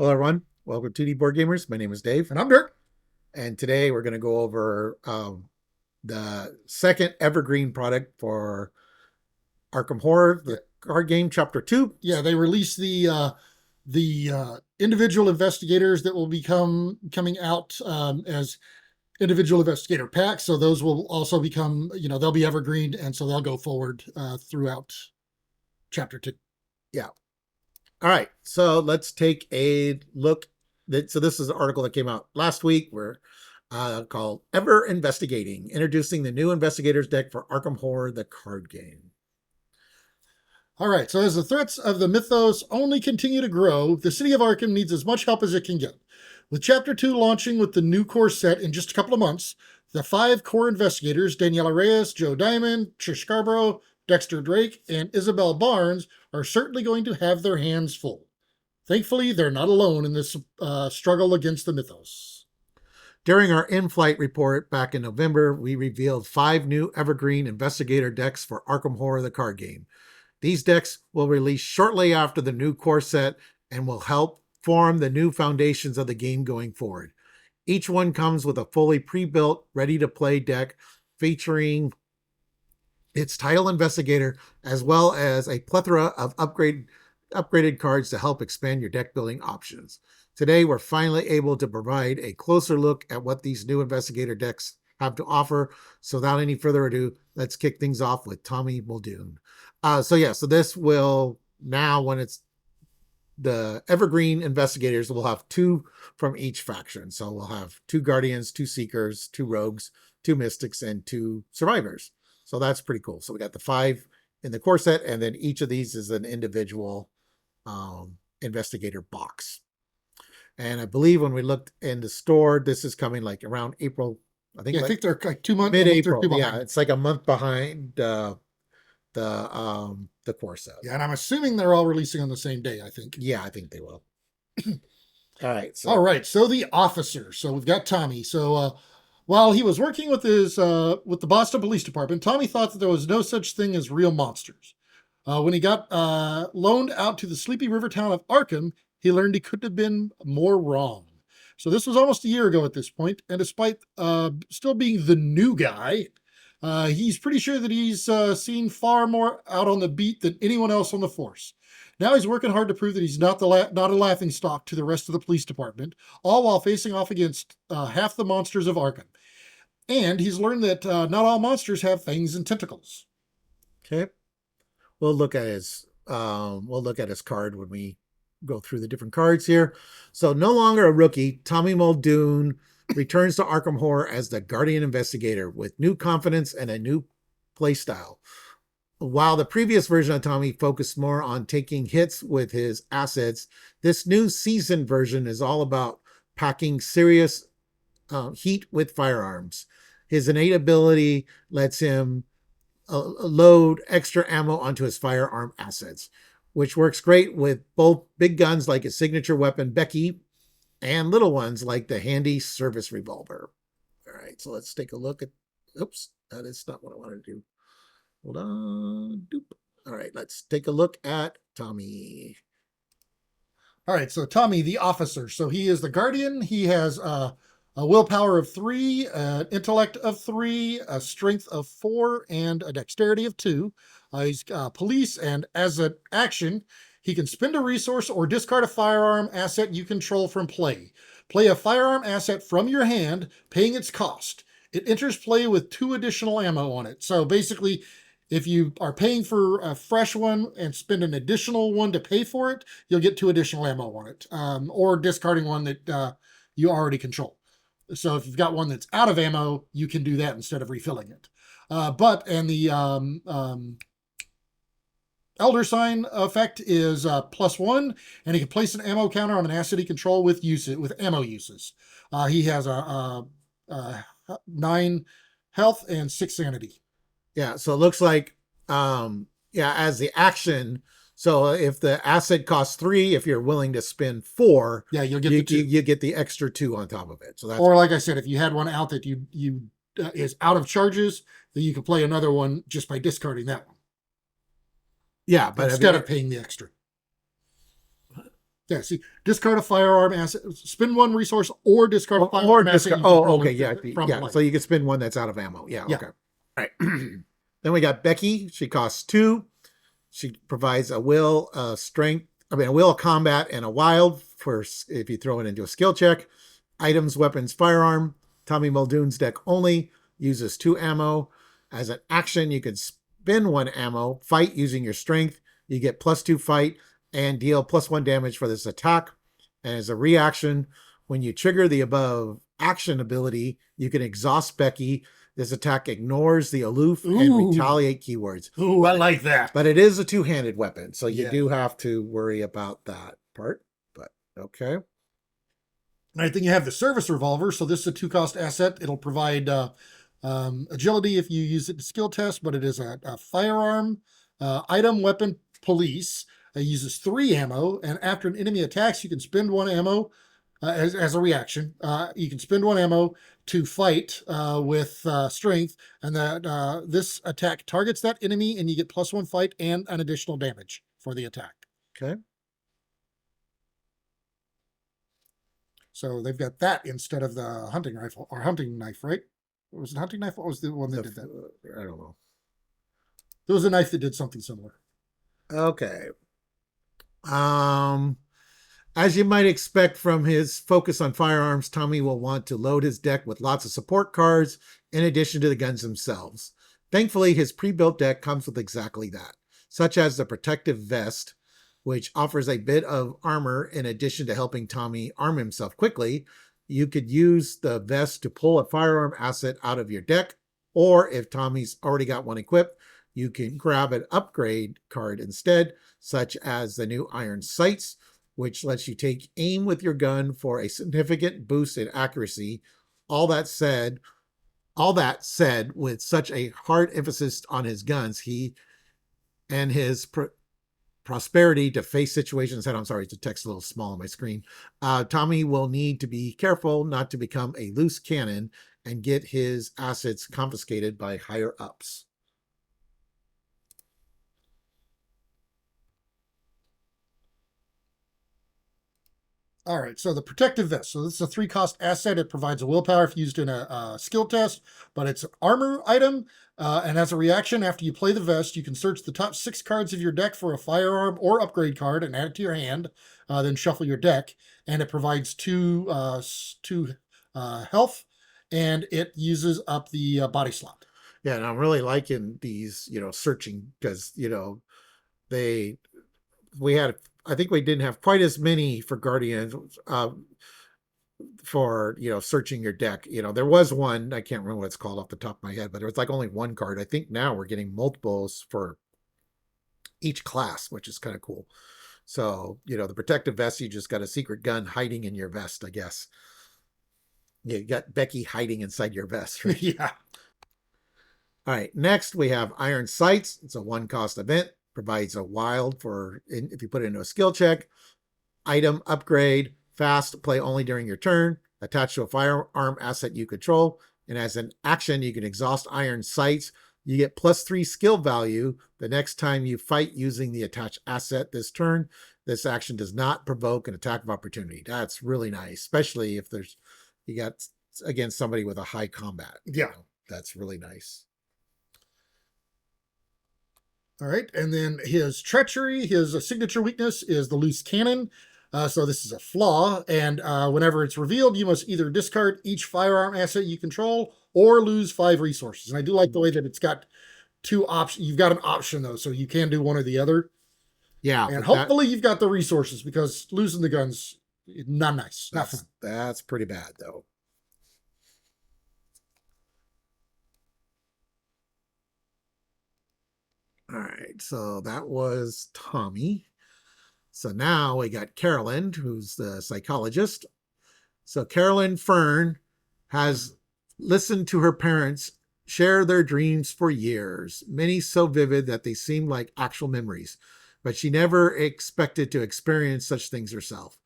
Hello, everyone. Welcome to the Board Gamers. My name is Dave, And I'm Dirk. and today we're going to go over the second Evergreen product for Arkham Horror, Yeah, the card game, Chapter Two. yeah. They released the individual investigators that will become coming out as individual investigator packs. So those will also become, they'll be evergreen, and so they'll go forward throughout chapter 2. Yeah. All right. So let's take a look. So this is an article that came out last week. We're called Ever Investigating, introducing the new Investigators deck for Arkham Horror, the card game. All right. So as the threats of the mythos only continue to grow, the city of Arkham needs as much help as it can get. With chapter 2 launching with the new core set in just a couple of months, the 5 core investigators, Daniela Reyes, Joe Diamond, Trish Scarborough, Dexter Drake, and Isabel Barnes, are certainly going to have their hands full. Thankfully, they're not alone in this struggle against the mythos. During our in-flight report back in November, we revealed 5 new Evergreen Investigator decks for Arkham Horror, the card game. These decks will release shortly after the new core set and will help form the new foundations of the game going forward. Each one comes with a fully pre-built, ready-to-play deck featuring its title investigator, as well as a plethora of upgraded cards to help expand your deck building options. Today, we're finally able to provide a closer look at what these new investigator decks have to offer. So without any further ado, let's kick things off with Tommy Muldoon. So this will now, when it's the Evergreen Investigators, we'll have 2 from each faction. So we'll have 2 Guardians, 2 Seekers, 2 Rogues, 2 Mystics, and 2 Survivors. So that's pretty cool. So we got the 5 in the core set, and then each of these is an individual investigator box. And I believe when we looked in the store, this is coming like around April. I think They're like 2 months. mid-April. Yeah, it's like a month behind the core set. Yeah, and I'm assuming they're all releasing on the same day, I think. Yeah, I think they will. All right. So the officer. So we've got Tommy. So while he was working with the Boston Police Department, Tommy thought that there was no such thing as real monsters. When he got loaned out to the sleepy river town of Arkham, he learned he couldn't have been more wrong. So this was almost a year ago at this point, and despite still being the new guy, he's pretty sure that he's seen far more out on the beat than anyone else on the force. Now he's working hard to prove that he's not not a laughingstock to the rest of the police department, all while facing off against half the monsters of Arkham. And he's learned that not all monsters have fangs and tentacles. Okay. We'll look at his card when we go through the different cards here. So no longer a rookie, Tommy Muldoon returns to Arkham Horror as the Guardian Investigator with new confidence and a new playstyle. While the previous version of Tommy focused more on taking hits with his assets, this new season version is all about packing serious heat with firearms. His innate ability lets him load extra ammo onto his firearm assets, which works great with both big guns like his signature weapon, Becky, and little ones like the handy service revolver. All right, so let's take a look at. Oops, that is not what I wanted to do. Hold on. Doop. All right, let's take a look at Tommy. All right, so Tommy, the officer. So he is the Guardian. He has a willpower of 3, an intellect of 3, a strength of 4, and a dexterity of 2. He's police, and as an action, he can spend a resource or discard a firearm asset you control from play. Play a firearm asset from your hand, paying its cost. It enters play with 2 additional ammo on it. So basically, if you are paying for a fresh one and spend an additional one to pay for it, you'll get 2 additional ammo on it, or discarding one that you already control. So if you've got one that's out of ammo, you can do that instead of refilling it. The Elder Sign effect is +1, and he can place an ammo counter on an asset he control with ammo uses. He has a 9 health and 6 sanity. Yeah, so it looks like, as the action. So if the asset costs 3, if you're willing to spend 4, yeah, you'll get you get the extra 2 on top of it. So that's, or like I said, if you had one out that you is out of charges, then you can play another one just by discarding that one. Yeah, but instead of paying the extra. Yeah, see, discard a firearm asset, spend one resource, or discard a Or firearm asset. discard. You Oh, control okay, yeah, from yeah. play. So you can spend one that's out of ammo. Yeah, Yeah. okay. All right. Then we got Becky. She costs 2. She provides a will, strength. I mean, a will of combat and a wild for if you throw it into a skill check. Items, weapons, firearm. Tommy Muldoon's deck only uses 2 ammo. As an action, you can spend 1 ammo, fight using your strength. You get +2 fight and deal +1 damage for this attack. And as a reaction, when you trigger the above action ability, you can exhaust Becky. This attack ignores the aloof and retaliate keywords. Ooh, I like that. But it is a 2-handed weapon, so you Yeah. do have to worry about that part. But okay. I think you have the service revolver. So this is a 2-cost asset. It'll provide agility if you use it to skill test, but it is a firearm, item, weapon, police. It uses 3 ammo, and after an enemy attacks, you can spend 1 ammo as a reaction. You can spend 1 ammo to fight with strength, and that this attack targets that enemy, and you get +1 fight and an additional damage for the attack. Okay. So they've got that instead of the hunting rifle or hunting knife, right? Was it hunting knife? What was the one that did that? I don't know. There was a knife that did something similar. Okay. As you might expect from his focus on firearms, Tommy will want to load his deck with lots of support cards in addition to the guns themselves. Thankfully, his pre-built deck comes with exactly that, such as the protective vest, which offers a bit of armor in addition to helping Tommy arm himself quickly. You could use the vest to pull a firearm asset out of your deck, or if Tommy's already got one equipped, you can grab an upgrade card instead, such as the new iron sights, which lets you take aim with your gun for a significant boost in accuracy. All that said, with such a hard emphasis on his guns, he and his prosperity to face situations head on. Sorry, the text a little small on my screen. Tommy will need to be careful not to become a loose cannon and get his assets confiscated by higher ups. All right, so the protective vest. So this is a 3-cost asset. It provides a willpower if used in a skill test, but it's an armor item. And as a reaction, after you play the vest, you can search the top 6 cards of your deck for a firearm or upgrade card and add it to your hand. Then shuffle your deck, and it provides 2 health, and it uses up the body slot. Yeah, and I'm really liking these, searching because, I think we didn't have quite as many for Guardians for, searching your deck. There was one, I can't remember what it's called off the top of my head, but it was like only 1 card. I think now we're getting multiples for each class, which is kind of cool. So, the protective vest, you just got a secret gun hiding in your vest, I guess. You got Becky hiding inside your vest, right? Yeah. All right, next we have Iron Sights. It's a 1-cost event. Provides a wild for if you put it into a skill check. Item, upgrade, fast, play only during your turn. Attached to a firearm asset you control. And as an action, you can exhaust Iron Sights. You get +3 skill value the next time you fight using the attached asset this turn. This action does not provoke an attack of opportunity. That's really nice, especially if you got against somebody with a high combat. Yeah. That's really nice. All right, and then his treachery, his signature weakness is the loose cannon. So this is a flaw, and whenever it's revealed, you must either discard each firearm asset you control or lose 5 resources. And I do like the way that it's got 2 options. You've got an option, though, so you can do one or the other. Yeah. And hopefully you've got the resources, because losing the guns, not nice. Not fun. That's pretty bad, though. All right, so that was Tommy. So now we got Carolyn, who's the psychologist. So Carolyn Fern has listened to her parents share their dreams for years, many so vivid that they seem like actual memories, but she never expected to experience such things herself.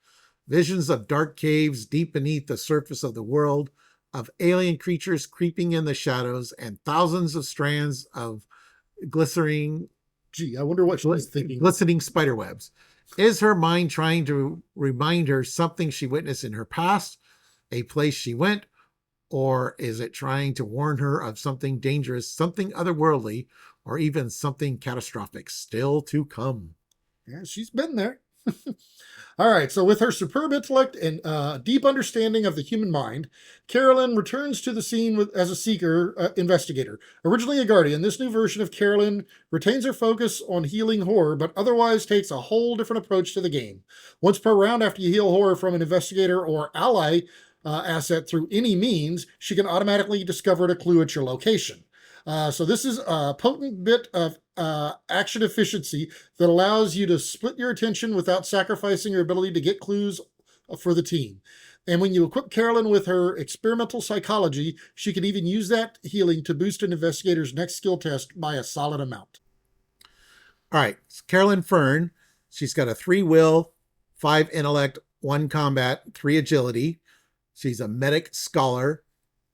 Visions of dark caves deep beneath the surface of the world, of alien creatures creeping in the shadows, and thousands of strands of glistening I wonder what she's thinking. Glistening spider webs. Is her mind trying to remind her something she witnessed in her past, a place she went, or is it trying to warn her of something dangerous, something otherworldly, or even something catastrophic still to come? Yeah, she's been there. All right, so with her superb intellect and deep understanding of the human mind, Carolyn returns to the scene as a seeker investigator. Originally a guardian, this new version of Carolyn retains her focus on healing horror, but otherwise takes a whole different approach to the game. Once per round, after you heal horror from an investigator or ally asset through any means, she can automatically discover a clue at your location. So this is a potent bit of action efficiency that allows you to split your attention without sacrificing your ability to get clues for the team. And when you equip Carolyn with her experimental psychology, she can even use that healing to boost an investigator's next skill test by a solid amount. All right, Carolyn Fern. She's got a 3 will, 5 intellect, 1 combat, 3 agility. She's a medic scholar.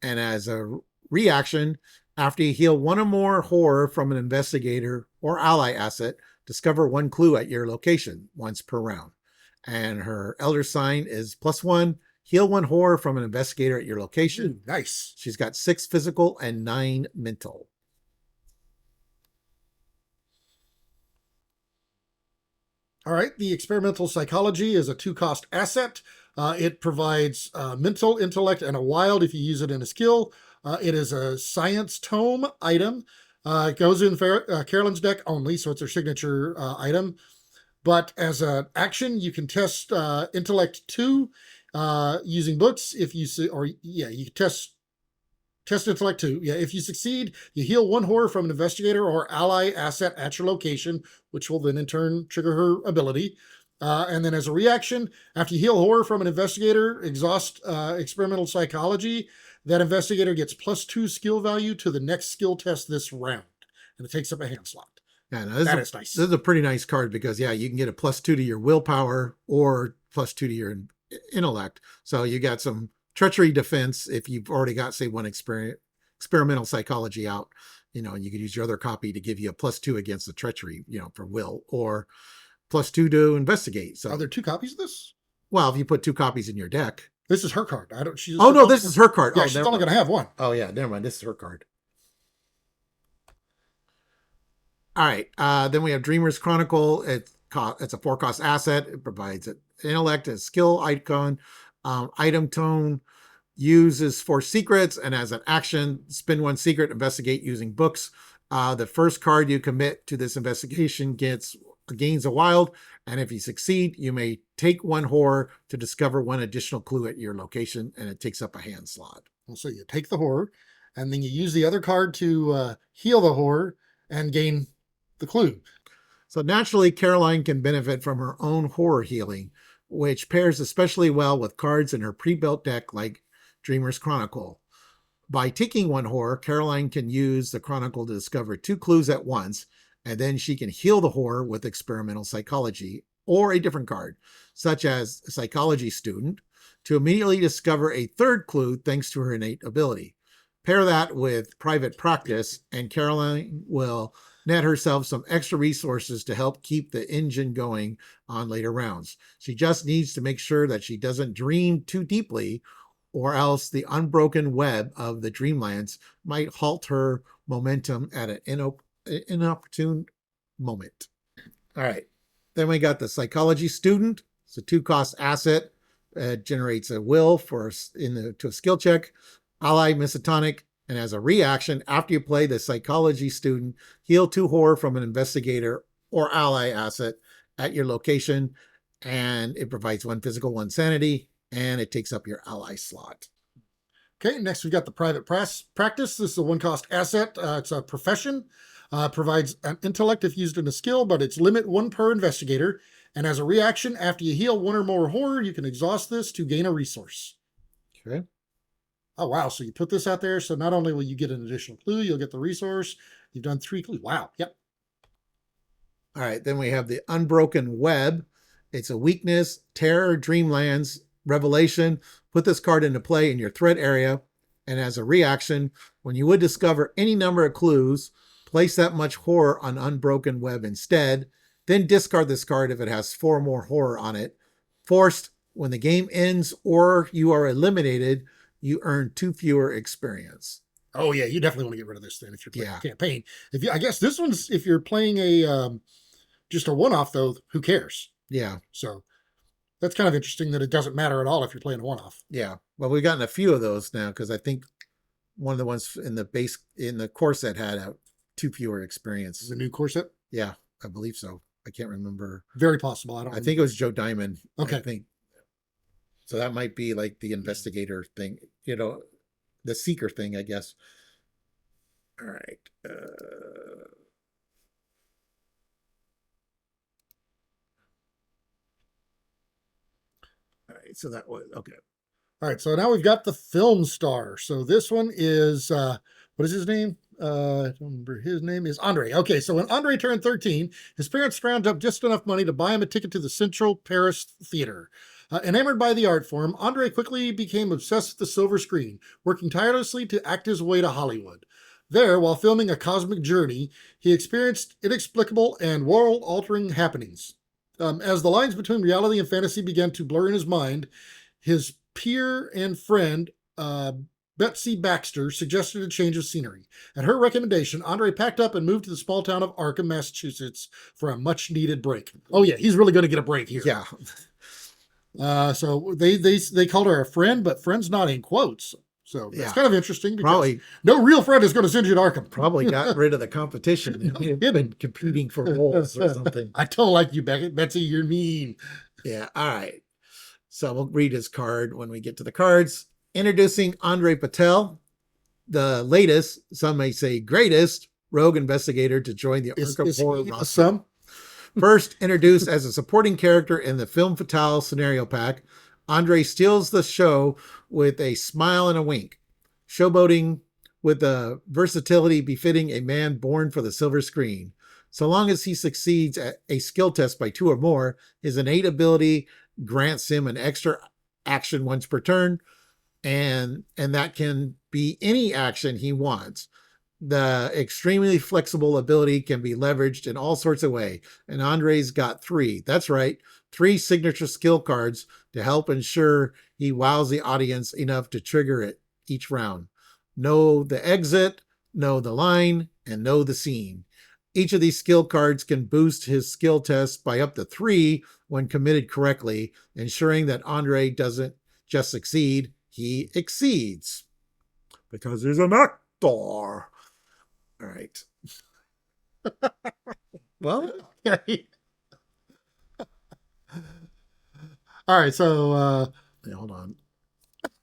And as a reaction, after you heal 1 or more horror from an investigator or ally asset, discover 1 clue at your location once per round. And her elder sign is +1. Heal 1 horror from an investigator at your location. Ooh, nice. She's got 6 physical and 9 mental. All right, the experimental psychology is a 2-cost asset. It provides mental, intellect, and a wild if you use it in a skill. It is a science tome item. It goes in Carolyn's deck only, so it's her signature item. But as an action, you can test intellect 2 using books. If you you test intellect 2. Yeah, if you succeed, you heal 1 horror from an investigator or ally asset at your location, which will then in turn trigger her ability. And then as a reaction, after you heal horror from an investigator, exhaust experimental psychology, that investigator gets +2 skill value to the next skill test this round. And it takes up a hand slot. Yeah, no, that is nice. This is a pretty nice card because, yeah, you can get a +2 to your willpower or +2 to your intellect. So you got some treachery defense if you've already got, say, 1 experimental psychology out, and you could use your other copy to give you a +2 against the treachery, for will, or +2 to investigate. So are there 2 copies of this? Well, if you put 2 copies in your deck. This is her card. Oh, no, this is her card. Yeah, she's only going to have 1. Oh, yeah, never mind. This is her card. All right. Then we have Dreamer's Chronicle. It's a 4-cost asset. It provides an intellect, a skill icon, item tone, uses 4 secrets, and as an action, spin 1 secret, investigate using books. The first card you commit to this investigation gains a wild, and if you succeed, you may take 1 horror to discover 1 additional clue at your location, and it takes up a hand slot. So you take the horror, and then you use the other card to heal the horror and gain the clue. So naturally, Caroline can benefit from her own horror healing, which pairs especially well with cards in her pre-built deck like Dreamer's Chronicle. By taking 1 horror, Caroline can use the Chronicle to discover 2 clues at once, and then she can heal the horror with experimental psychology or a different card, such as a psychology student, to immediately discover a 3rd clue thanks to her innate ability. Pair that with private practice, and Caroline will net herself some extra resources to help keep the engine going on later rounds. She just needs to make sure that she doesn't dream too deeply, or else the unbroken web of the Dreamlands might halt her momentum at an inopportune moment. All right. Then we got the psychology student. It's a 2-cost asset. Generates a will to a skill check. Ally misotonic. And as a reaction, after you play the psychology student, heal 2 horror from an investigator or ally asset at your location. And it provides 1 physical, 1 sanity, and it takes up your ally slot. Okay, next we got the private practice. This is a 1-cost asset. It's a profession. Provides an intellect if used in a skill, but it's limit 1 per investigator. And as a reaction, after you heal 1 or more horror, you can exhaust this to gain a resource. Okay. Oh, wow. So you put this out there. So not only will you get an additional clue, you'll get the resource. You've done 3 clues. Wow. Yep. All right. Then we have the Unbroken Web. It's a weakness, terror, Dreamlands, revelation. Put this card into play in your threat area. And as a reaction, when you would discover any number of clues, place that much horror on Unbroken Web instead. Then discard this card if it has 4 more horror on it. Forced, when the game ends or you are eliminated, you earn 2 fewer experience. Oh yeah, you definitely want to get rid of this then if you're playing a campaign. I guess this one's if you're playing a just a one-off though, who cares? Yeah. So that's kind of interesting that it doesn't matter at all if you're playing a one-off. Yeah. Well, we've gotten a few of those now because I think one of the ones in the core set had 2 fewer experience. The new core set? Yeah, I believe so. I can't remember. Very possible. I think it was Joe Diamond. Okay. I think. So that might be like the investigator thing, the seeker thing, I guess. All right. All right. So that was okay. All right. So now we've got the film star. So this one is what is his name? I don't remember. His name is Andre. Okay, so when Andre turned 13, his parents scrounged up just enough money to buy him a ticket to the Central Paris Theater. Enamored by the art form, Andre quickly became obsessed with the silver screen, working tirelessly to act his way to Hollywood. There, while filming A Cosmic Journey, he experienced inexplicable and world-altering happenings. As the lines between reality and fantasy began to blur in his mind, his peer and friend, Betsy Baxter, suggested a change of scenery. At her recommendation, Andre packed up and moved to the small town of Arkham, Massachusetts for a much-needed break. Oh yeah, he's really going to get a break here. Yeah. So they called her a friend, but friend's not in quotes. So that's kind of interesting. Probably no real friend is going to send you to Arkham. Probably got rid of the competition. You've been competing for roles or something. I don't like you, Betsy. You're mean. Yeah. All right. So we'll read his card when we get to the cards. Introducing Andre Patel, the latest, some may say greatest, rogue investigator to join the Arkham Horror roster. First introduced as a supporting character in the Film Fatale scenario pack, Andre steals the show with a smile and a wink, showboating with a versatility befitting a man born for the silver screen. So long as he succeeds at a skill test by 2 or more, his innate ability grants him an extra action once per turn, and that can be any action he wants. The extremely flexible ability can be leveraged in all sorts of ways, and Andre's got 3. That's right, 3 signature skill cards to help ensure he wows the audience enough to trigger it each round. Know the exit, know the line, and know the scene. Each of these skill cards can boost his skill test by up to 3 when committed correctly, ensuring that Andre doesn't just succeed, he exceeds. Because he's an actor. All right. Well, all right, so hold on.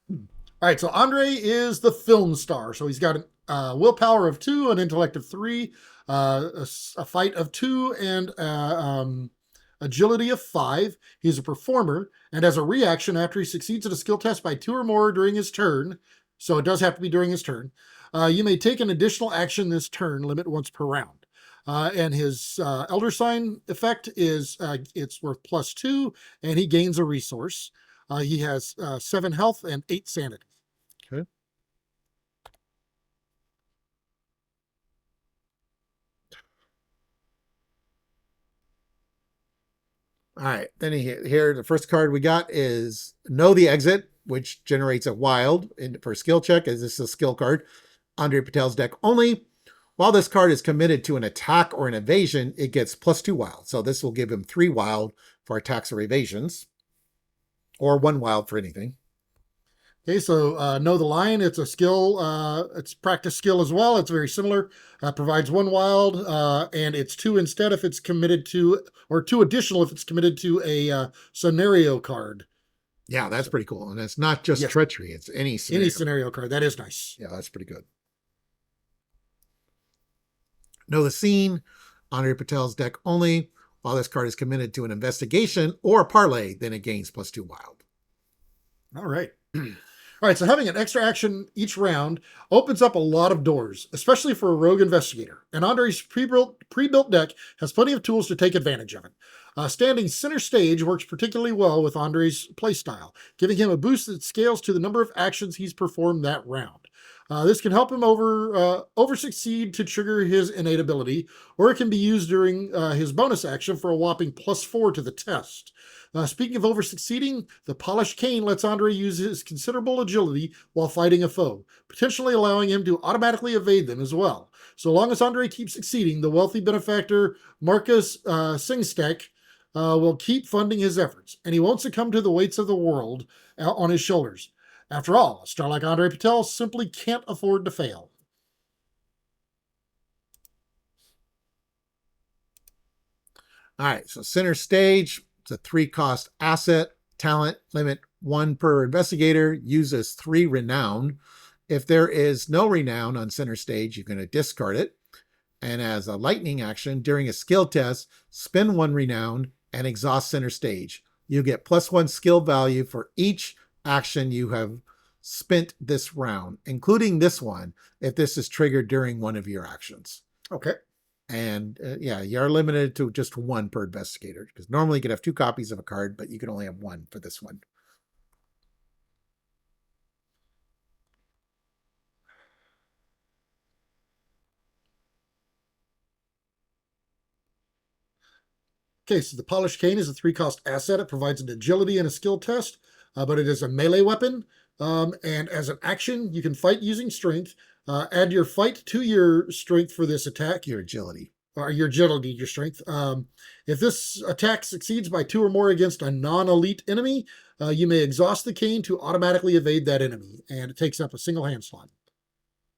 All right, so Andre is the film star. So he's got a willpower of 2, an intellect of 3, a fight of 2, and agility of 5. He's a performer, and as a reaction after he succeeds at a skill test by 2 or more during his turn, so it does have to be during his turn, you may take an additional action this turn, limit once per round. And his Elder Sign effect is it's worth +2, and he gains a resource. He has 7 health and 8 sanity. Okay. All right. Then here, the first card we got is Know the Exit, which generates a wild for skill check. Is this a skill card? Andre Patel's deck only. While this card is committed to an attack or an evasion, it gets +2 wild. So this will give him 3 wild for attacks or evasions, or 1 wild for anything. Okay, so Know the Line. It's a skill. It's practice skill as well. It's very similar. Provides 1 wild, and it's 2 instead if it's committed to, or 2 additional if it's committed to a scenario card. Yeah, that's pretty cool. And it's not just treachery. It's any scenario. Any scenario card. That is nice. Yeah, that's pretty good. Know the Scene. Andre Patel's deck only. While this card is committed to an investigation or a parlay, then it gains +2 wild. All right. All right, so having an extra action each round opens up a lot of doors, especially for a rogue investigator. And Andre's pre-built deck has plenty of tools to take advantage of it. Standing center stage works particularly well with Andre's playstyle, giving him a boost that scales to the number of actions he's performed that round. This can help him over succeed to trigger his innate ability, or it can be used during his bonus action for a whopping +4 to the test. Speaking of over succeeding, the Polished Cane lets Andre use his considerable agility while fighting a foe, potentially allowing him to automatically evade them as well. So long as Andre keeps succeeding, the wealthy benefactor Marcus Singstek will keep funding his efforts, and he won't succumb to the weights of the world on his shoulders. After all, a star like Andre Patel simply can't afford to fail. All right, so center stage, it's a 3-cost asset. Talent limit 1 per investigator, uses 3 renown. If there is no renown on center stage, you're going to discard it. And as a lightning action, during a skill test, spend 1 renown and exhaust center stage. You get +1 skill value for each action you have spent this round, including this one, if this is triggered during one of your actions. Okay. And yeah, you're limited to just 1 per investigator, because normally you could have 2 copies of a card, but you can only have 1 for this one. Okay, so the Polished Cane is a 3-cost asset. It provides an agility and a skill test, but it is a melee weapon. And as an action, you can fight using strength. Add your fight to your strength for this attack. Your agility. Or your agility, your strength. If this attack succeeds by 2 or more against a non-elite enemy, you may exhaust the cane to automatically evade that enemy, and it takes up a single hand slot.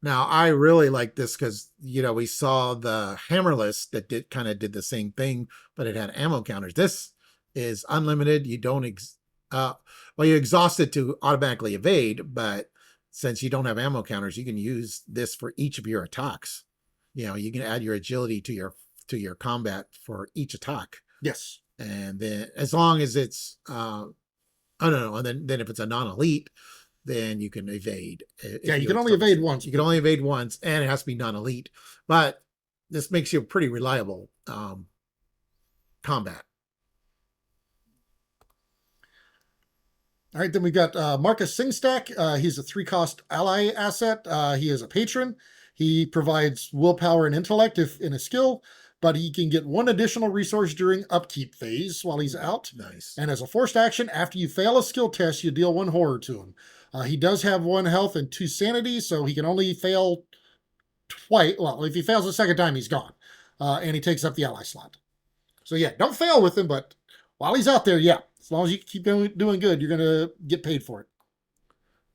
Now, I really like this because, we saw the Hammerless that did the same thing, but it had ammo counters. This is unlimited. You don't, you exhaust it to automatically evade, but since you don't have ammo counters, you can use this for each of your attacks. You can add your agility to your combat for each attack. Yes. And then as long as it's, and then if it's a non-elite, then you can evade. Yeah, you can only evade once. You can only evade once, and it has to be non-elite. But this makes you a pretty reliable combat. All right, then we've got Marcus Singstek. He's a 3-cost ally asset. He is a patron. He provides willpower and intellect if in a skill, but he can get 1 additional resource during upkeep phase while he's out. Nice. And as a forced action, after you fail a skill test, you deal 1 horror to him. He does have 1 health and 2 sanity, so he can only fail twice. Well, if he fails the second time, he's gone. And he takes up the ally slot. So yeah, don't fail with him, but while he's out there, yeah, as long as you keep doing good, you're going to get paid for it.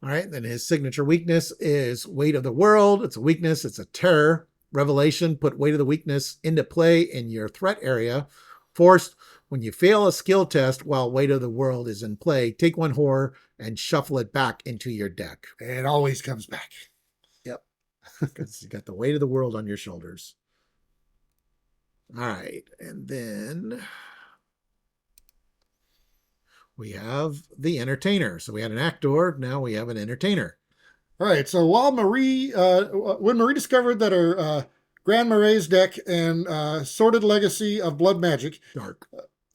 All right, then his signature weakness is Weight of the World. It's a weakness. It's a terror. Revelation, put Weight of the Weakness into play in your threat area. Forced, when you fail a skill test while Weight of the World is in play, take 1 horror and shuffle it back into your deck. It always comes back. Yep, because you got the weight of the world on your shoulders. All right, and then we have the Entertainer. So we had an actor, now we have an Entertainer. All right, so while when Marie discovered that her Grand Marae's deck and Sordid Legacy of Blood Magic, Dark.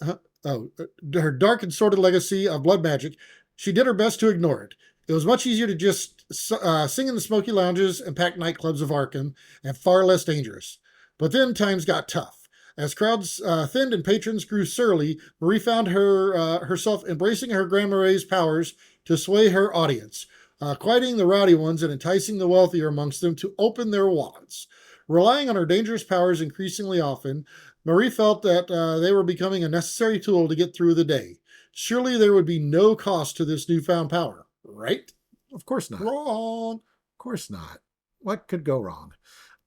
Her Dark and Sordid Legacy of Blood Magic, she did her best to ignore it. It was much easier to just sing in the smoky lounges and packed nightclubs of Arkham, and far less dangerous. But then times got tough. As crowds thinned and patrons grew surly, Marie found herself embracing her Grand Marae's powers to sway her audience, quieting the rowdy ones and enticing the wealthier amongst them to open their wallets. Relying on her dangerous powers increasingly often, Marie felt that they were becoming a necessary tool to get through the day. Surely there would be no cost to this newfound power, right? Of course not. Wrong. Of course not. What could go wrong?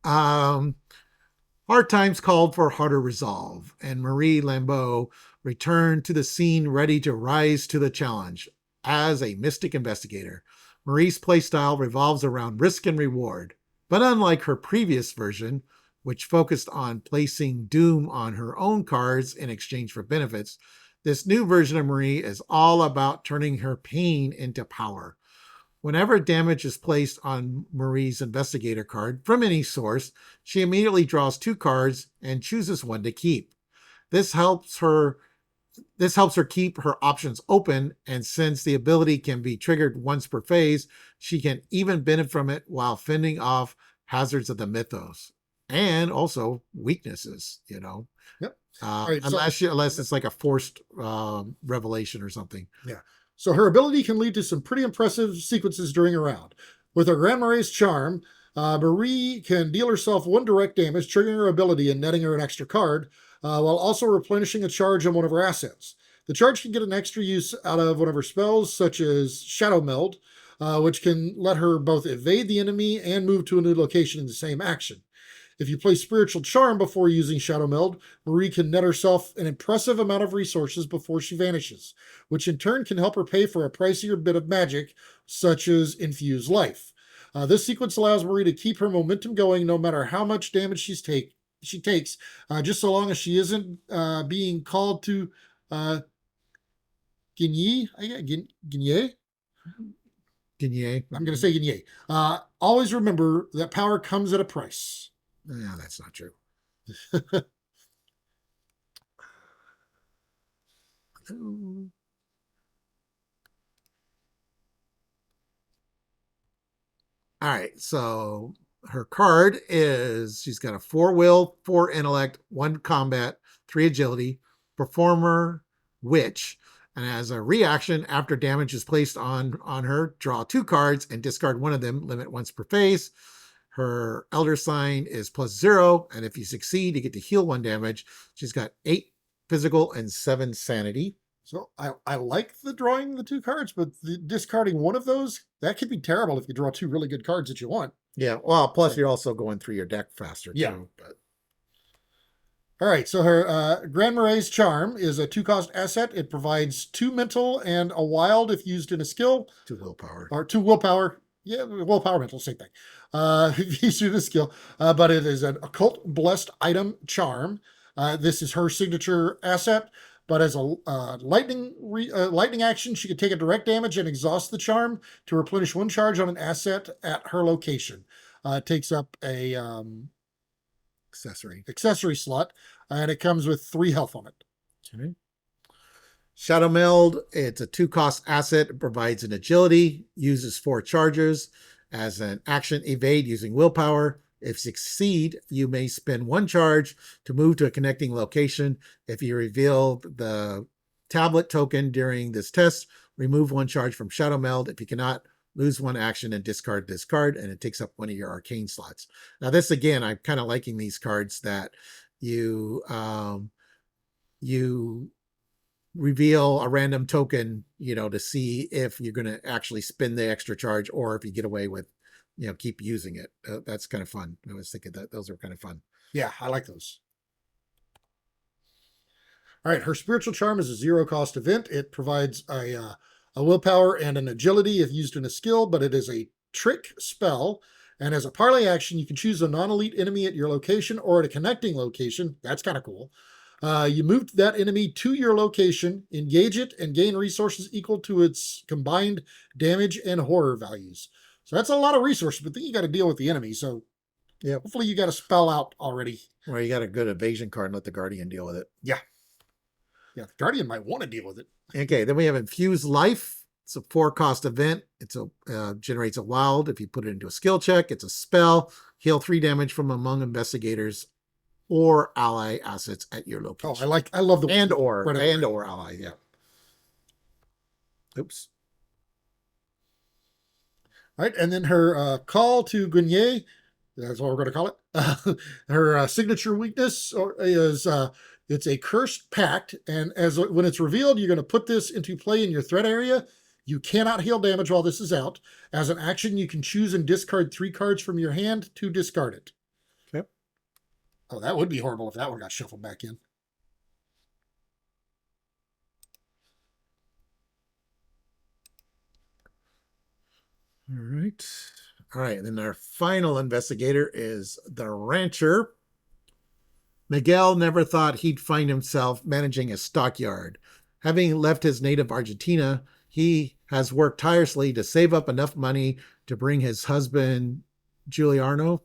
Hard times called for harder resolve, and Marie Lambeau returned to the scene ready to rise to the challenge. As a mystic investigator, Marie's playstyle revolves around risk and reward, but unlike her previous version, which focused on placing doom on her own cards in exchange for benefits, this new version of Marie is all about turning her pain into power. Whenever damage is placed on Marie's investigator card from any source, she immediately draws 2 cards and chooses one to keep. This helps her This helps her keep her options open, and since the ability can be triggered once per phase, she can even benefit from it while fending off hazards of the mythos and also weaknesses, Yep. All right, unless it's like a forced revelation or something. Yeah. So her ability can lead to some pretty impressive sequences during a round. With her Grand Marie's charm, Marie can deal herself one direct damage, triggering her ability and netting her an extra card, while also replenishing a charge on one of her assets. The charge can get an extra use out of one of her spells, such as Shadow Meld, which can let her both evade the enemy and move to a new location in the same action. If you play Spiritual Charm before using Shadow Meld, Marie can net herself an impressive amount of resources before she vanishes, which in turn can help her pay for a pricier bit of magic, such as Infuse Life. This sequence allows Marie to keep her momentum going no matter how much damage she takes, just so long as she isn't being called to Guigné. Guigné? Guigné. I'm going to say Guigné. Always remember that power comes at a price. No, that's not true. All right, so her card is she's got a 4 will, 4 intellect, 1 combat, 3 agility, performer, witch, and as a reaction, after damage is placed on her, draw 2 cards and discard one of them, limit once per phase. Her elder sign is +0, and if you succeed, you get to heal 1 damage. She's got 8 physical and 7 sanity. So I like the drawing the 2 cards, but the discarding one of those, that could be terrible if you draw 2 really good cards that you want. Yeah, well, plus you're also going through your deck faster, yeah. too. But... All right, so her Grand Marie's Charm is a 2-cost asset. It provides 2 mental and a wild if used in a skill. 2 willpower. Or 2 willpower. Yeah, willpower, mental, same thing. If used in a skill. But it is an occult blessed item charm. This is her signature asset. But as a lightning action, she can take a direct damage and exhaust the charm to replenish 1 charge on an asset at her location. It takes up a accessory slot, and it comes with 3 health on it. Okay. Shadow Meld, it's a 2-cost asset. It provides an agility, uses 4 charges. As an action, evade using willpower. If succeed, you may spend 1 charge to move to a connecting location. If you reveal the tablet token during this test, remove 1 charge from Shadow Meld. If you cannot, lose 1 action and discard this card, and it takes up 1 of your arcane slots. Now this, again, I'm kind of liking these cards that you reveal a random token, to see if you're going to actually spend the extra charge or if you get away with keep using it. That's kind of fun. I was thinking that those are kind of fun. Yeah, I like those. All right, her Spiritual Charm is a 0-cost event. It provides a willpower and an agility if used in a skill, but it is a trick spell. And as a parley action, you can choose a non-elite enemy at your location or at a connecting location. That's kind of cool. You move that enemy to your location, engage it, and gain resources equal to its combined damage and horror values. So that's a lot of resources, but then you got to deal with the enemy. So yeah, hopefully you got a spell out already. Or you got a good evasion card and let the Guardian deal with it. Yeah. Yeah, the Guardian might want to deal with it. Okay, then we have Infuse Life. It's a 4-cost event. It generates a wild. If you put it into a skill check, it's a spell. Heal 3 damage from among investigators or ally assets at your location. Oh, I love the or ally, yeah. Oops. All right, and then her call to Guigné, that's what we're going to call it. Her signature weakness is it's a cursed pact, and when it's revealed, you're going to put this into play in your threat area. You cannot heal damage while this is out. As an action, you can choose and discard 3 cards from your hand to discard it. Okay. Oh, that would be horrible if that one got shuffled back in. All right. And then our final investigator is the rancher. Miguel never thought he'd find himself managing a stockyard. Having left his native Argentina, he has worked tirelessly to save up enough money to bring his husband, Guillermo,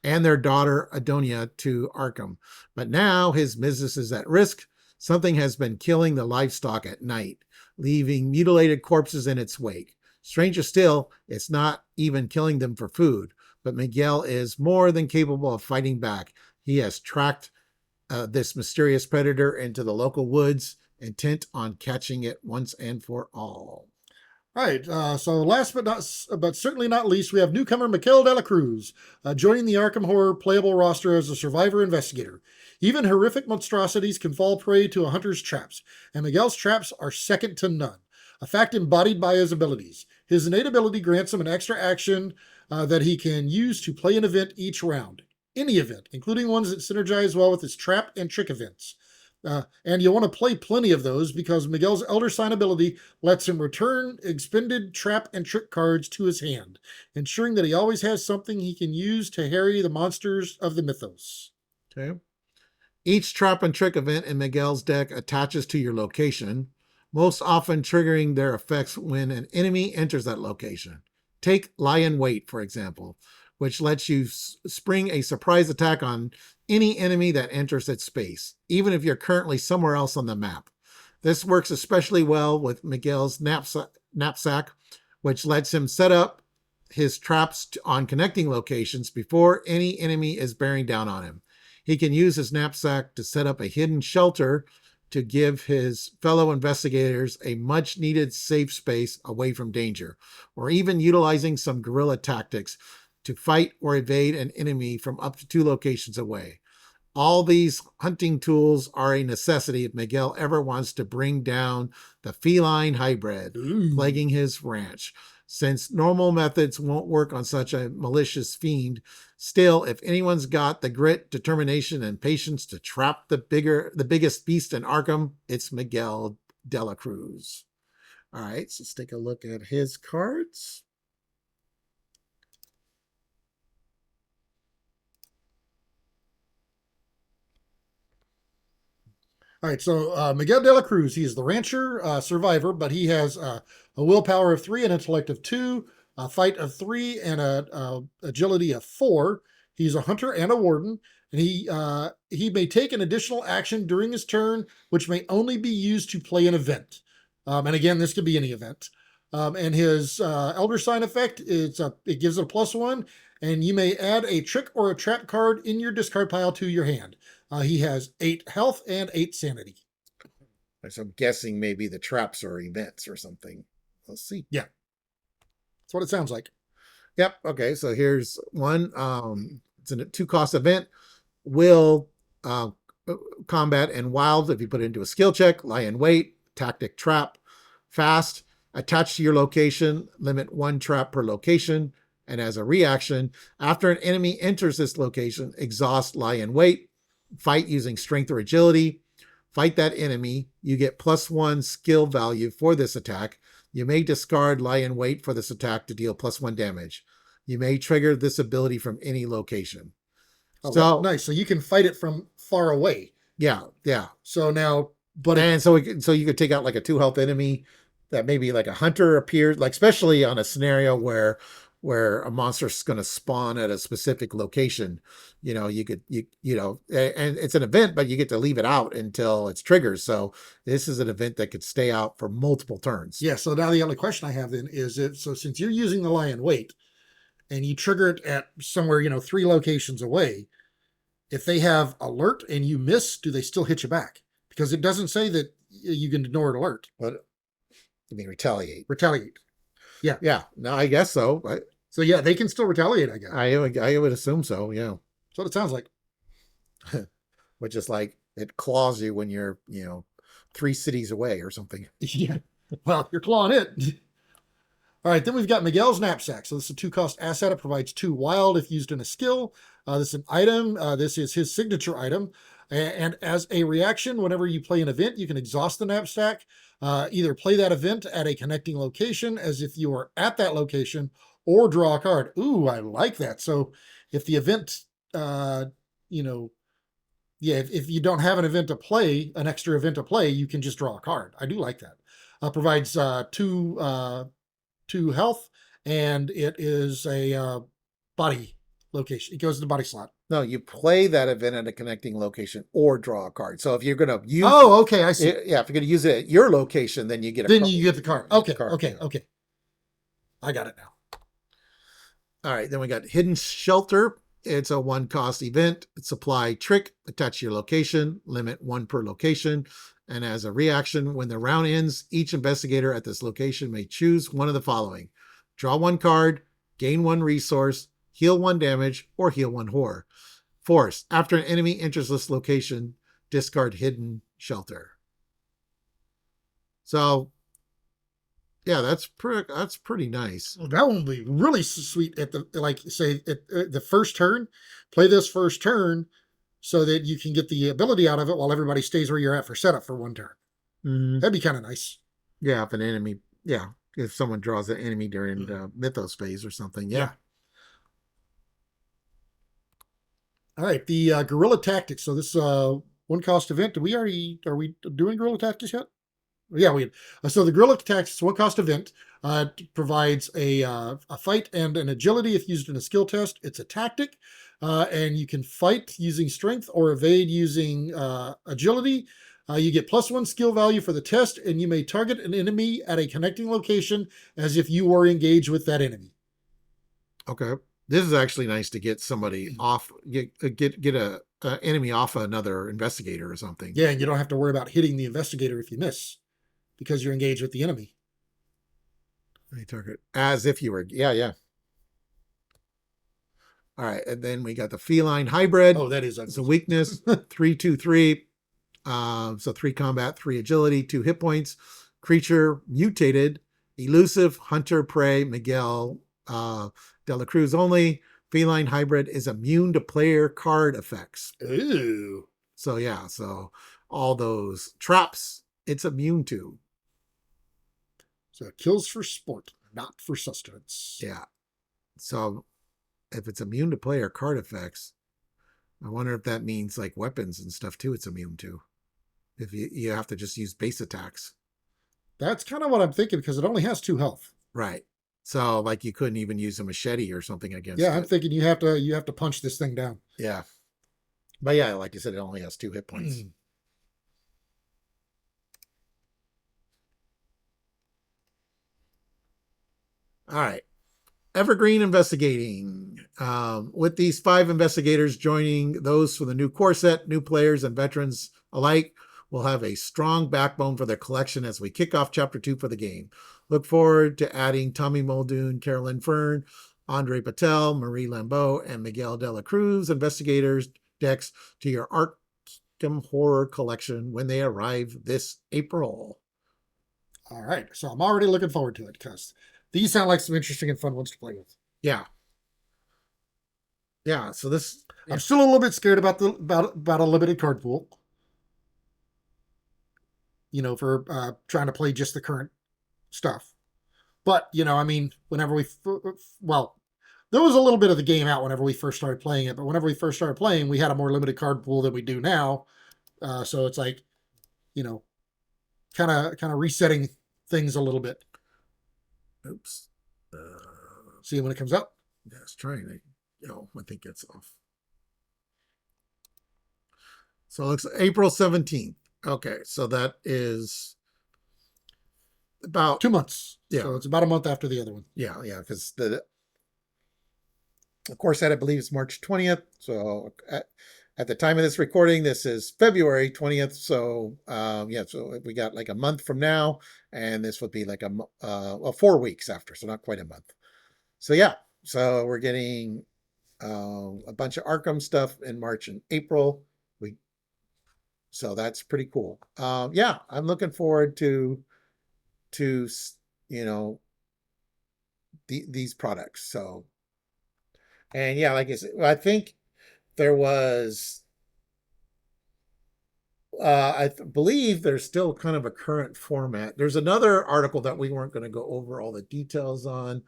and their daughter Adonia to Arkham. But now his business is at risk. Something has been killing the livestock at night, leaving mutilated corpses in its wake. Stranger still, it's not even killing them for food, but Miguel is more than capable of fighting back. He has tracked this mysterious predator into the local woods, intent on catching it once and for all. All right. So last but certainly not least, we have newcomer Miguel de la Cruz joining the Arkham Horror playable roster as a survivor investigator. Even horrific monstrosities can fall prey to a hunter's traps, and Miguel's traps are second to none. A fact embodied by his abilities. His innate ability grants him an extra action that he can use to play an event each round. Any event, including ones that synergize well with his trap and trick events. And you want to play plenty of those because Miguel's Elder Sign ability lets him return expended trap and trick cards to his hand, ensuring that he always has something he can use to harry the monsters of the mythos. Okay. Each trap and trick event in Miguel's deck attaches to your location, most often triggering their effects when an enemy enters that location. Take Lie in Wait, for example, which lets you spring a surprise attack on any enemy that enters its space, even if you're currently somewhere else on the map. This works especially well with Miguel's knapsack, which lets him set up his traps on connecting locations before any enemy is bearing down on him. He can use his knapsack to set up a hidden shelter to give his fellow investigators a much needed safe space away from danger, or even utilizing some guerrilla tactics to fight or evade an enemy from up to 2 locations away. All these hunting tools are a necessity if Miguel ever wants to bring down the feline hybrid plaguing his ranch. Since normal methods won't work on such a malicious fiend, still, if anyone's got the grit, determination, and patience to trap the biggest beast in Arkham, it's Miguel de la Cruz. All right, so let's take a look at his cards. All right, so Miguel de la Cruz, he is the rancher survivor, but he has a willpower of 3, an intellect of 2, a fight of 3, and a agility of 4. He's a hunter and a warden, and he may take an additional action during his turn, which may only be used to play an event. And again, this could be any event. And his Elder Sign effect, it gives it a +1, and you may add a trick or a trap card in your discard pile to your hand. He has 8 health and 8 sanity. So I'm guessing maybe the traps are events or something. Let's see. Yeah. That's what it sounds like. Yep. Okay. So here's one. It's a 2-cost event. Will combat and wild if you put it into a skill check. Lie in wait. Tactic trap. Fast. Attach to your location. Limit 1 trap per location. And as a reaction, after an enemy enters this location, exhaust lie in wait. Fight using strength or agility. Fight that enemy. You get +1 skill value for this attack. You may discard lie in wait for this attack to deal +1 damage. You may trigger this ability from any location. Oh, so nice. So you can fight it from far away. Yeah, yeah. So now, so you could take out like a 2 health enemy that maybe like a hunter appears, like especially on a scenario where a monster's going to spawn at a specific location. You know, you know, and it's an event, but you get to leave it out until it's triggered. So this is an event that could stay out for multiple turns. Yeah. So now the only question I have then is since you're using the lie in wait and you trigger it at somewhere, 3 locations away, if they have alert and you miss, do they still hit you back? Because it doesn't say that you can ignore an alert. But you mean retaliate? Retaliate. Yeah. Yeah. No, I guess so. So yeah, they can still retaliate, I guess. I would assume so, yeah. That's what it sounds like. Which is like it claws you when you're, 3 cities away or something. Yeah. Well, you're clawing it. All right, then we've got Miguel's knapsack. So this is a 2-cost asset. It provides 2 wild if used in a skill. This is an item. This is his signature item. And as a reaction, whenever you play an event, you can exhaust the knapsack. Either play that event at a connecting location as if you are at that location, or draw a card. Ooh, I like that. So if the event, if you don't have an event to play, an extra event to play, you can just draw a card. I do like that. Provides 2 health, and it is a body location. It goes to the body slot. No, you play that event at a connecting location or draw a card. So if you're going to use, oh, okay, I see. Yeah, if you're going to use it at your location, then you get you get the card. Okay, okay. I got it now. All right, then we got Hidden Shelter. It's a 1-cost event. Supply trick, attach to your location, limit 1 per location. And as a reaction, when the round ends, each investigator at this location may choose one of the following: draw 1 card, gain 1 resource, heal 1 damage, or heal 1 horror. Force, after an enemy enters this location, discard Hidden Shelter. So, yeah, that's pretty nice. Well, that one will be really sweet at the, like, say, at the first turn. Play this first turn so that you can get the ability out of it while everybody stays where you're at for setup for 1 turn. Mm-hmm. That'd be kind of nice. Yeah, if an enemy, if someone draws an enemy during the Mythos phase or something, yeah. All right, the Guerrilla Tactics. So this 1-cost event. Are we doing Guerrilla Tactics yet? Yeah, so the Guerrilla Tactics 1-cost event provides a fight and an agility if used in a skill test. It's a tactic, and you can fight using strength or evade using agility. You get +1 skill value for the test, and you may target an enemy at a connecting location as if you were engaged with that enemy. Okay. This is actually nice to get somebody off, get a enemy off another investigator or something. Yeah, and you don't have to worry about hitting the investigator if you miss, because you're engaged with the enemy. They target as if you were, yeah. All right, and then we got the Feline Hybrid. Oh, that is it's a weakness. 3/2/3. So 3 combat, 3 agility, 2 hit points. Creature mutated, elusive, hunter, prey, Miguel de la Cruz only. Feline Hybrid is immune to player card effects. Ooh. So yeah, so all those traps it's immune to. So it kills for sport, not for sustenance. Yeah. So if it's immune to player card effects, I wonder if that means like weapons and stuff too it's immune to. If you have to just use base attacks. That's kind of what I'm thinking, because it only has 2 health. Right. So like you couldn't even use a machete or something against it. Yeah, I'm thinking you have to punch this thing down. Yeah. But yeah, like you said, it only has 2 hit points. All right. Evergreen Investigating. With these 5 investigators joining those for the new core set, new players and veterans alike will have a strong backbone for their collection as we kick off Chapter 2 for the game. Look forward to adding Tommy Muldoon, Carolyn Fern, Andre Patel, Marie Lambeau, and Miguel de la Cruz investigators decks to your Arkham Horror collection when they arrive this April. All right. So I'm already looking forward to it, because these sound like some interesting and fun ones to play with. Yeah. Yeah. So this, I'm still a little bit scared about a limited card pool. For trying to play just the current stuff. But, I mean, whenever there was a little bit of the game out whenever we first started playing it, but whenever we first started playing, we had a more limited card pool than we do now. So it's like, kind of resetting things a little bit. Oops. See when it comes up? Yeah, it's trying to, I think it's off. So it looks April 17th. Okay, so that is about 2 months. Yeah. So it's about a month after the other one. Yeah, because of course, that I believe is March 20th. So at the time of this recording, this is February 20th. So so we got like a month from now, and this would be like 4 weeks after, so not quite a month. So yeah, so we're getting a bunch of Arkham stuff in March and April. So that's pretty cool. Yeah, I'm looking forward to these products. So, and yeah, like I said, I think there was, I believe there's still kind of a current format. There's another article that we weren't going to go over all the details on,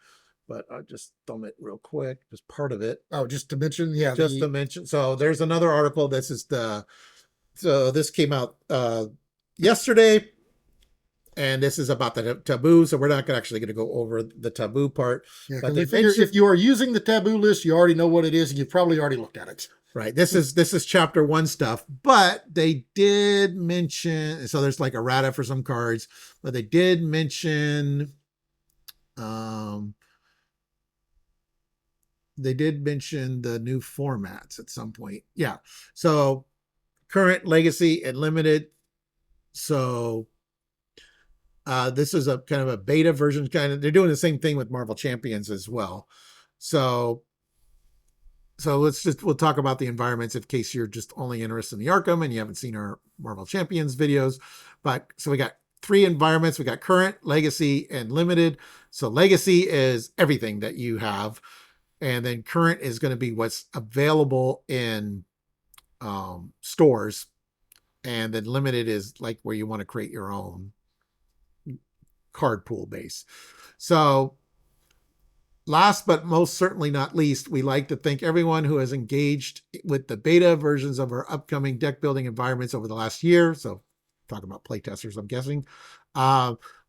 but I'll just thumb it real quick, just part of it. Oh, just to mention, yeah. Just to mention. So there's another article. So this came out yesterday. and this is about the taboo, so we're not actually going to go over the taboo part. Yeah, But because they we figure mention, if you are using the taboo list, you already know what it is, and you've probably already looked at it. right, this is chapter one stuff, but they did mention, so there's like errata for some cards, but they did mention um the new formats at some point. Yeah. So current, legacy, and limited. So this is a kind of a beta version. Kind of, they're doing the same thing with Marvel Champions as well. So we'll talk about the environments in case you're just only interested in the Arkham and you haven't seen our Marvel Champions videos. But so we got three environments. We got current, legacy, and limited. So legacy is everything that you have, and then current is going to be what's available in stores, and then limited is like where you want to create your own card pool base. So last but most certainly not least, we like to thank everyone who has engaged with the beta versions of our upcoming deck building environments over the last year. So talking about playtesters, I'm guessing.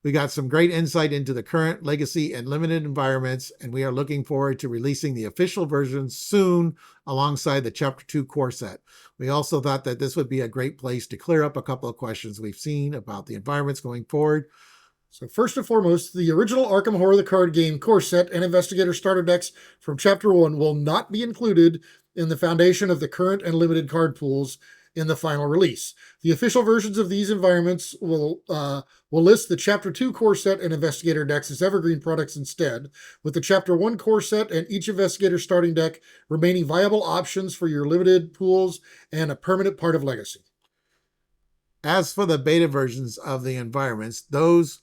We got some great insight into the current, legacy, and limited environments, and we are looking forward to releasing the official version soon alongside the Chapter 2 core set. We also thought that this would be a great place to clear up a couple of questions we've seen about the environments going forward. So first and foremost, the original Arkham Horror the card game core set and Investigator starter decks from Chapter 1 will not be included in the foundation of the current and limited card pools in the final release. The official versions of these environments will list the Chapter 2 core set and Investigator decks as evergreen products instead, with the Chapter 1 core set and each Investigator starting deck remaining viable options for your limited pools and a permanent part of Legacy. As for the beta versions of the environments, those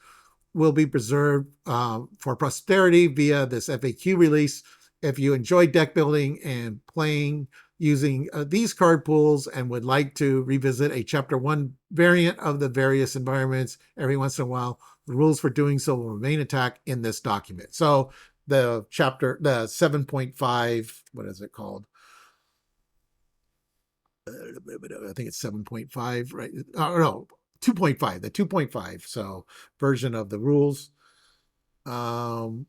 will be preserved for posterity via this FAQ release. If you enjoy deck building and playing using these card pools and would like to revisit a Chapter 1 variant of the various environments every once in a while, the rules for doing so will remain intact in this document. So the 7.5, what is it called? I think it's 7.5, right? Oh, no, 2.5, the 2.5 so version of the rules. Do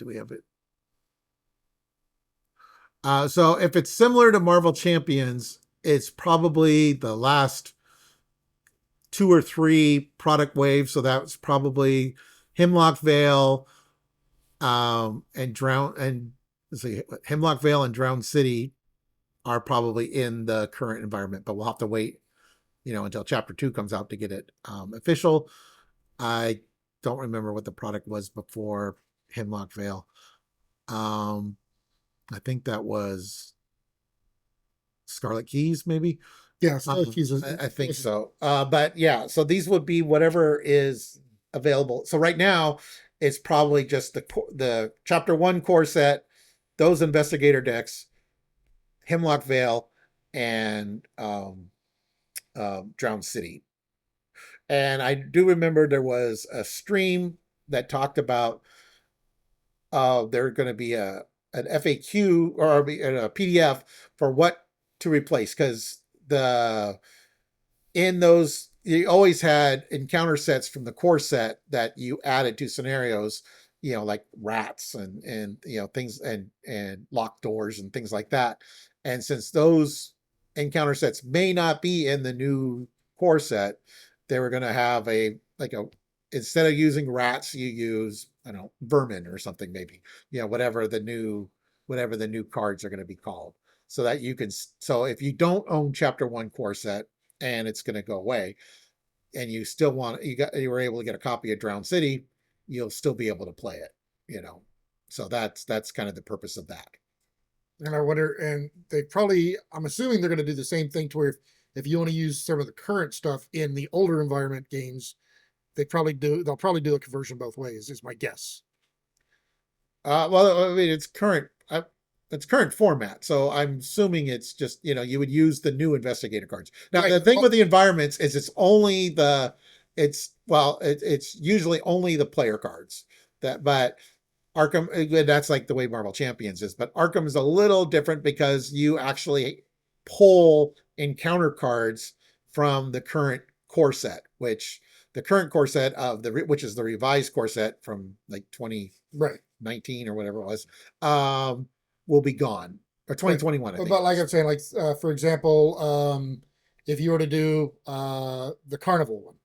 we have it? So if it's similar to Marvel Champions, it's probably the last 2 or 3 product waves. So that's probably Hemlock Vale, and let's see, Hemlock Vale and Drowned City are probably in the current environment, but we'll have to wait, until Chapter 2 comes out to get it official. I don't remember what the product was before Hemlock Vale. I think that was Scarlet Keys, maybe. Yeah, Scarlet Keys. I think so. But yeah, so these would be whatever is available. So right now, it's probably just the Chapter 1 core set, those Investigator decks, Hemlock Vale, and Drowned City. And I do remember there was a stream that talked about there's going to be an FAQ or a PDF for what to replace, because in those you always had encounter sets from the core set that you added to scenarios, like rats and things and locked doors and things like that. And since those encounter sets may not be in the new core set, they were going to have instead of using rats, you use, I don't know, vermin or something, maybe, whatever the new cards are going to be called, so that you can, so if you don't own Chapter 1 core set and it's going to go away and you still you were able to get a copy of Drowned City, you'll still be able to play it, so that's kind of the purpose of that. And I wonder, and I'm assuming they're going to do the same thing to where if you want to use some of the current stuff in the older environment games, they'll probably do a conversion both ways, is my guess. Well, I mean, it's current format, so I'm assuming it's just, you would use the new Investigator cards. Now, right. The thing with the environments is it's usually only the player cards but Arkham, that's like the way Marvel Champions is, but Arkham is a little different because you actually pull encounter cards from the current core set, which the current core set of which is the revised core set from like 2019 or whatever it was, will be gone, or 2021. I think. But like I'm saying, like for example, if you were to do the carnival one,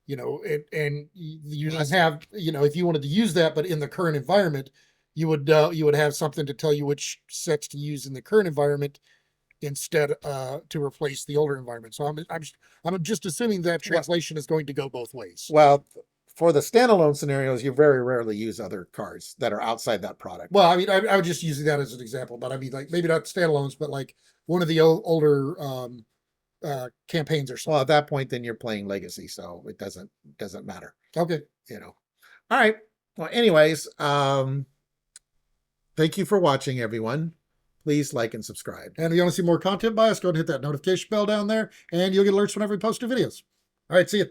you know, and you just have, you know, if you wanted to use that, but in the current environment, you would have something to tell you which sets to use in the current environment instead to replace the older environment. So I'm just assuming that translation is going to go both ways. Well, for the standalone scenarios, you very rarely use other cards that are outside that product. Well, I mean, I was just using that as an example, but I mean, like maybe not standalones, but like one of the older campaigns or something. Well, at that point, then you're playing Legacy, so it doesn't matter. Okay. You know. All right. Well, anyways, thank you for watching, everyone. Please like and subscribe. And if you want to see more content by us, go ahead and hit that notification bell down there, and you'll get alerts whenever we post new videos. All right, see you.